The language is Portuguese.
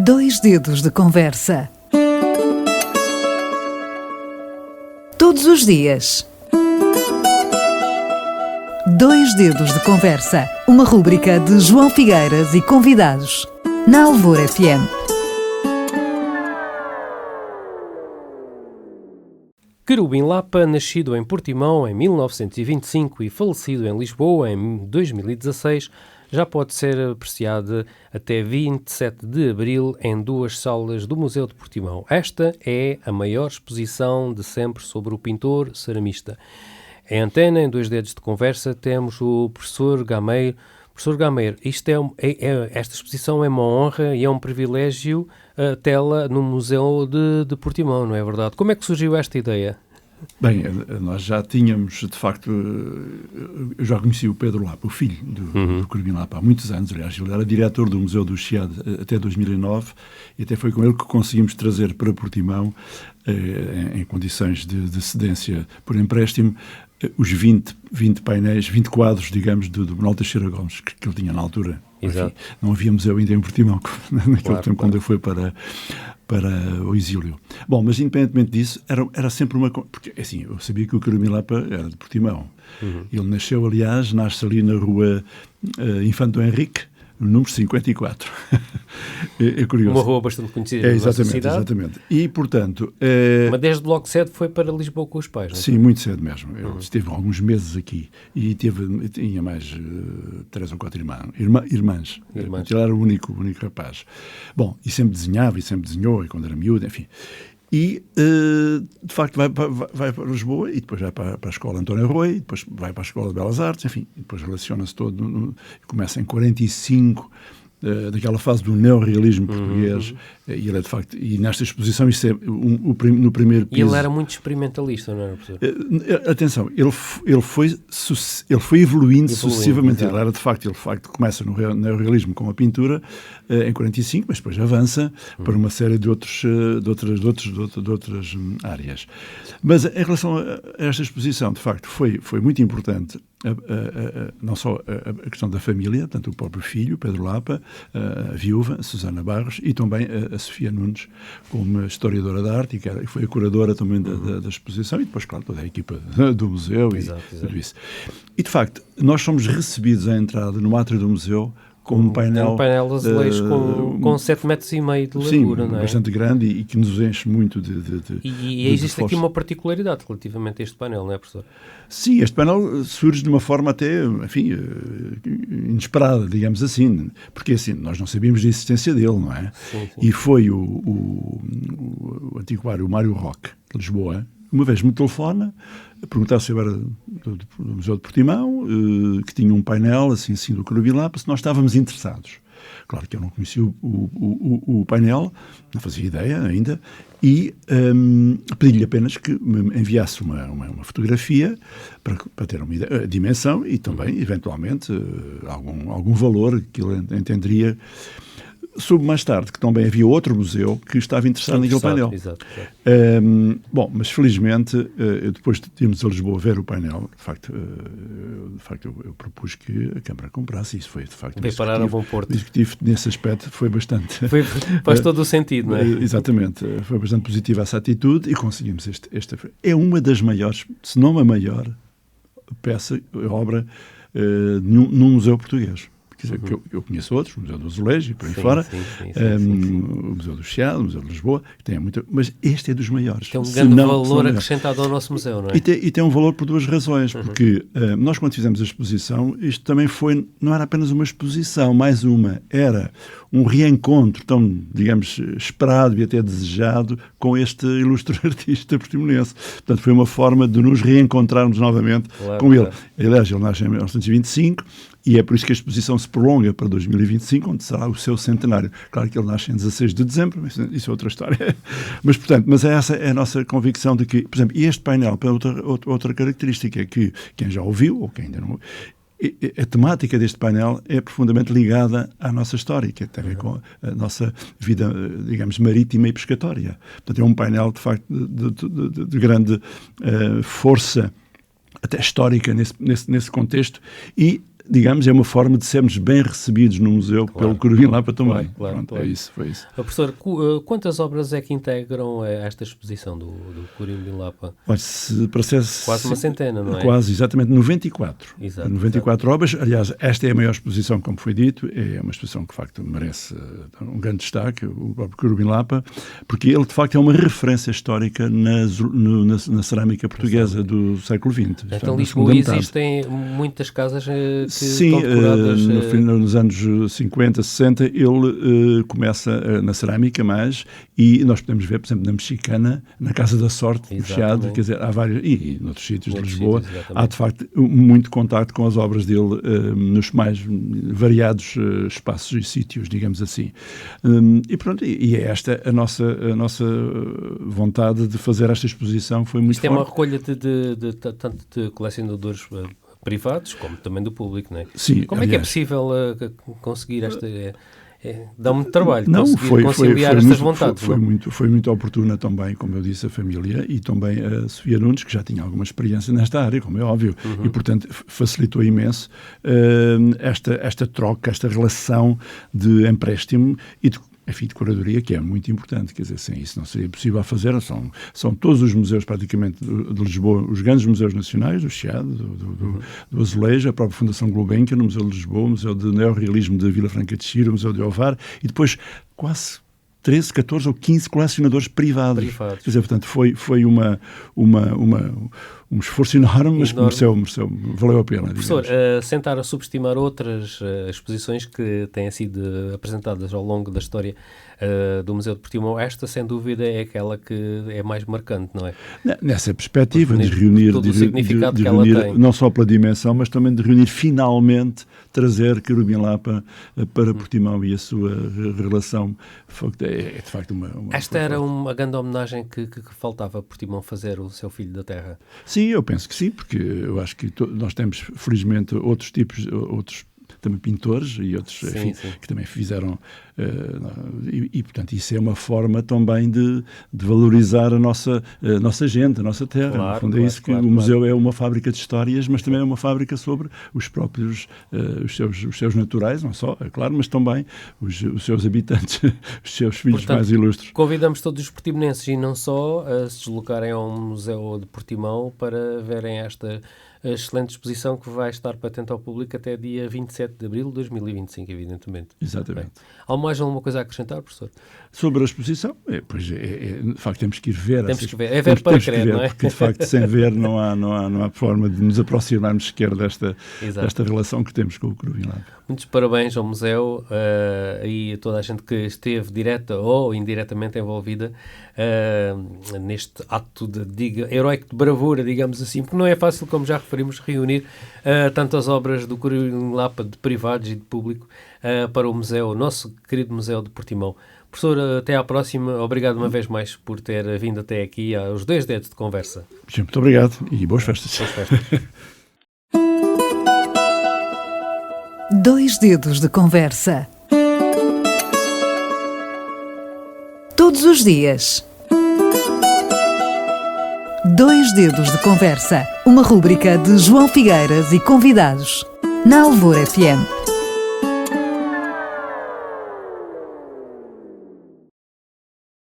Dois dedos de conversa. Todos os dias. Dois dedos de conversa. Uma rúbrica de João Figueiras e convidados. Na Alvor FM. Querubim Lapa, nascido em Portimão em 1925 e falecido em Lisboa em 2016, já pode ser apreciado até 27 de abril em duas salas do Museu de Portimão. Esta é a maior exposição de sempre sobre o pintor ceramista. Em antena, em dois dedos de conversa, temos o professor Gameiro. Professor Gameiro, esta exposição é uma honra e é um privilégio tê-la no Museu de Portimão, não é verdade? Como é que surgiu esta ideia? Bem, nós já tínhamos, de facto, eu já conheci o Pedro Lapa, o filho do Querubim Lapa, há muitos anos. Aliás, ele era diretor do Museu do Chiado até 2009 e até foi com ele que conseguimos trazer para Portimão, em condições de cedência por empréstimo, os 20 painéis, 20 quadros, digamos, do Manuel Teixeira Gomes, que ele tinha na altura. Exato. Enfim, não havia museu ainda em Portimão, naquele tempo, quando ele foi para o exílio. Bom, mas independentemente disso, era sempre uma... Porque, assim, eu sabia que o Querubim Lapa era de Portimão. Ele nasceu, aliás, nasce ali na rua Infante Henrique, no número 54. É curioso. Uma rua bastante conhecida na nossa cidade. Exatamente. E, portanto... Mas desde logo cedo foi para Lisboa com os pais, não é? Sim, muito cedo mesmo. Ele esteve alguns meses aqui e tinha mais 3 ou 4 irmãs. Ele era o único rapaz. Bom, e sempre desenhava, e sempre desenhou, e quando era miúdo, enfim. E, de facto, vai para Lisboa e depois vai para a Escola António Rui, depois vai para a Escola de Belas Artes, enfim, e depois relaciona-se todo, começa em 45, daquela fase do neorrealismo português, e ele é, de facto, e nesta exposição, isso é no primeiro piso. E ele era muito experimentalista, não era, professor? Atenção, ele foi evoluindo sucessivamente. Ele de facto, começa no neorrealismo com a pintura, em 45, mas depois avança para uma série de outras áreas. Mas em relação a esta exposição, de facto, foi muito importante, não só a questão da família, portanto, o próprio filho, Pedro Lapa, a viúva, Susana Barros, e também a Sofia Nunes, como historiadora da arte, e foi a curadora também da exposição, e depois, claro, toda a equipa do museu e tudo isso. E, de facto, nós somos recebidos à entrada no átrio do museu com um painel de azulejos com 7,5 metros de largura, não é? Bastante grande e que nos enche muito E existe aqui uma particularidade relativamente a este painel, não é, professor? Sim, este painel surge de uma forma até, enfim, inesperada, digamos assim, porque assim, nós não sabíamos da existência dele, não é? Sim. E foi o antiquário Mário Roque, de Lisboa, uma vez me telefona a perguntar se eu era do Museu de Portimão, que tinha um painel assim do Querubim Lapa, se nós estávamos interessados. Claro que eu não conhecia o painel, não fazia ideia ainda, e pedi-lhe apenas que me enviasse uma fotografia para ter uma ideia, a dimensão e também, eventualmente, algum valor que ele entenderia. Soube mais tarde que também havia outro museu que estava interessado naquele painel. Exato. Bom, mas felizmente, depois de irmos a Lisboa ver o painel, de facto eu propus que a Câmara comprasse. Isso foi, de facto, parar a bom porto. O executivo, nesse aspecto, foi bastante... Faz todo o sentido, não é? Exatamente. Foi bastante positiva essa atitude e conseguimos esta... É uma das maiores, se não a maior, obra num museu português. Quer dizer, eu conheço outros, o Museu do Azulejo e por aí fora, o Museu do Chiado, o Museu de Lisboa, que tem muita, mas este é dos maiores. Tem um grande valor acrescentado ao nosso museu, não é? E tem um valor por duas razões, porque nós, quando fizemos a exposição, isto também não era apenas uma exposição, mais uma, era um reencontro tão, digamos, esperado e até desejado com este ilustre artista portimonense. Portanto, foi uma forma de nos reencontrarmos novamente com ele. Aliás, ele nasce em 1925, e é por isso que a exposição se prolonga para 2025, onde será o seu centenário. Claro que ele nasce em 16 de dezembro, mas isso é outra história. Mas essa é a nossa convicção de que, por exemplo, este painel, para outra característica, é que quem já ouviu, ou quem ainda não... A temática deste painel é profundamente ligada à nossa história, que tem a ver com a nossa vida, digamos, marítima e pescatória. Portanto, é um painel, de facto, de grande força, até histórica, nesse contexto, e digamos, é uma forma de sermos bem recebidos no museu pelo Querubim Lapa também. Pronto, é isso, foi isso. Professor, quantas obras é que integram esta exposição do Querubim Lapa? Olha, se processa... Quase uma centena, não é? Quase, exatamente, 94. Exato, 94 obras. Aliás, esta é a maior exposição, como foi dito, é uma exposição que, de facto, merece um grande destaque, o próprio Querubim Lapa, porque ele, de facto, é uma referência histórica na cerâmica portuguesa do século XX. Então, em Lisboa existem muitas casas que estão decoradas... Nos anos 50, 60, ele começa na cerâmica mais, e nós podemos ver, por exemplo, na Mexicana, na Casa da Sorte, no Chiado, quer dizer, há vários, e noutros sítios de Lisboa, há de facto muito contacto com as obras dele nos mais variados espaços e sítios, digamos assim. E pronto, e é esta a nossa vontade de fazer esta exposição, foi muito forte. Isto é uma recolha tanto de colecionadores privados, como também do público, não é? Sim, como aliás, é que é possível conseguir esta... dá muito trabalho não, conseguir conciliar estas vontades. Foi muito oportuna também, como eu disse, a família e também a Sofia Nunes, que já tinha alguma experiência nesta área, como é óbvio, e portanto facilitou imenso esta troca, esta relação de empréstimo e de curadoria, que é muito importante, quer dizer, sem isso não seria possível a fazer. São todos os museus praticamente de Lisboa, os grandes museus nacionais, do Chiado, do Azulejo, a própria Fundação Gulbenkian, no Museu de Lisboa, o Museu de Neorrealismo de Vila Franca de Xira, o Museu de Ovar, e depois quase 13, 14 ou 15 colecionadores privados. Quer dizer, portanto, foi um esforço enorme, mas mereceu, valeu a pena. Professor, sentar a subestimar outras exposições que têm sido apresentadas ao longo da história do Museu de Portimão, esta, sem dúvida, é aquela que é mais marcante, não é? Nessa perspectiva, de reunir, todo o significado que reunir ela tem. Não só pela dimensão, mas também de reunir, finalmente, trazer Querubim Lapa para Portimão e a sua relação. É de facto uma esta era uma grande homenagem que faltava a Portimão fazer o seu filho da terra. Sim, eu penso que sim, porque eu acho que nós temos, felizmente, outros também pintores e outros, sim. Que também fizeram portanto, isso é uma forma também de valorizar a nossa gente, a nossa terra. Claro, no fundo, é isso que o museu é uma fábrica de histórias, mas também é uma fábrica sobre os próprios, os seus naturais, não só, é claro, mas também os seus habitantes, os seus filhos, portanto, mais ilustres. Convidamos todos os portimonenses e não só a se deslocarem ao Museu de Portimão para verem esta excelente exposição que vai estar patente ao público até dia 27 de abril de 2025, evidentemente. Exatamente. Há mais alguma coisa a acrescentar, professor? Sobre a exposição, de facto temos que ir ver. Temos que ver, é ver para crer, não é? Porque de facto sem ver não há forma de nos aproximarmos sequer desta relação que temos com o Querubim Lapa. Muitos parabéns ao museu e a toda a gente que esteve direta ou indiretamente envolvida neste ato heroico de bravura, digamos assim, porque não é fácil, como já referimos, reunir tantas obras do Querubim Lapa de privados e de público para o museu, o nosso querido Museu de Portimão. Professor, até à próxima. Obrigado uma vez mais por ter vindo até aqui aos 2 dedos de conversa. Muito obrigado e boas festas. Boas festas. 2 dedos de conversa. Todos os dias. 2 dedos de conversa. Uma rúbrica de João Figueiras e convidados. Na Alvor FM.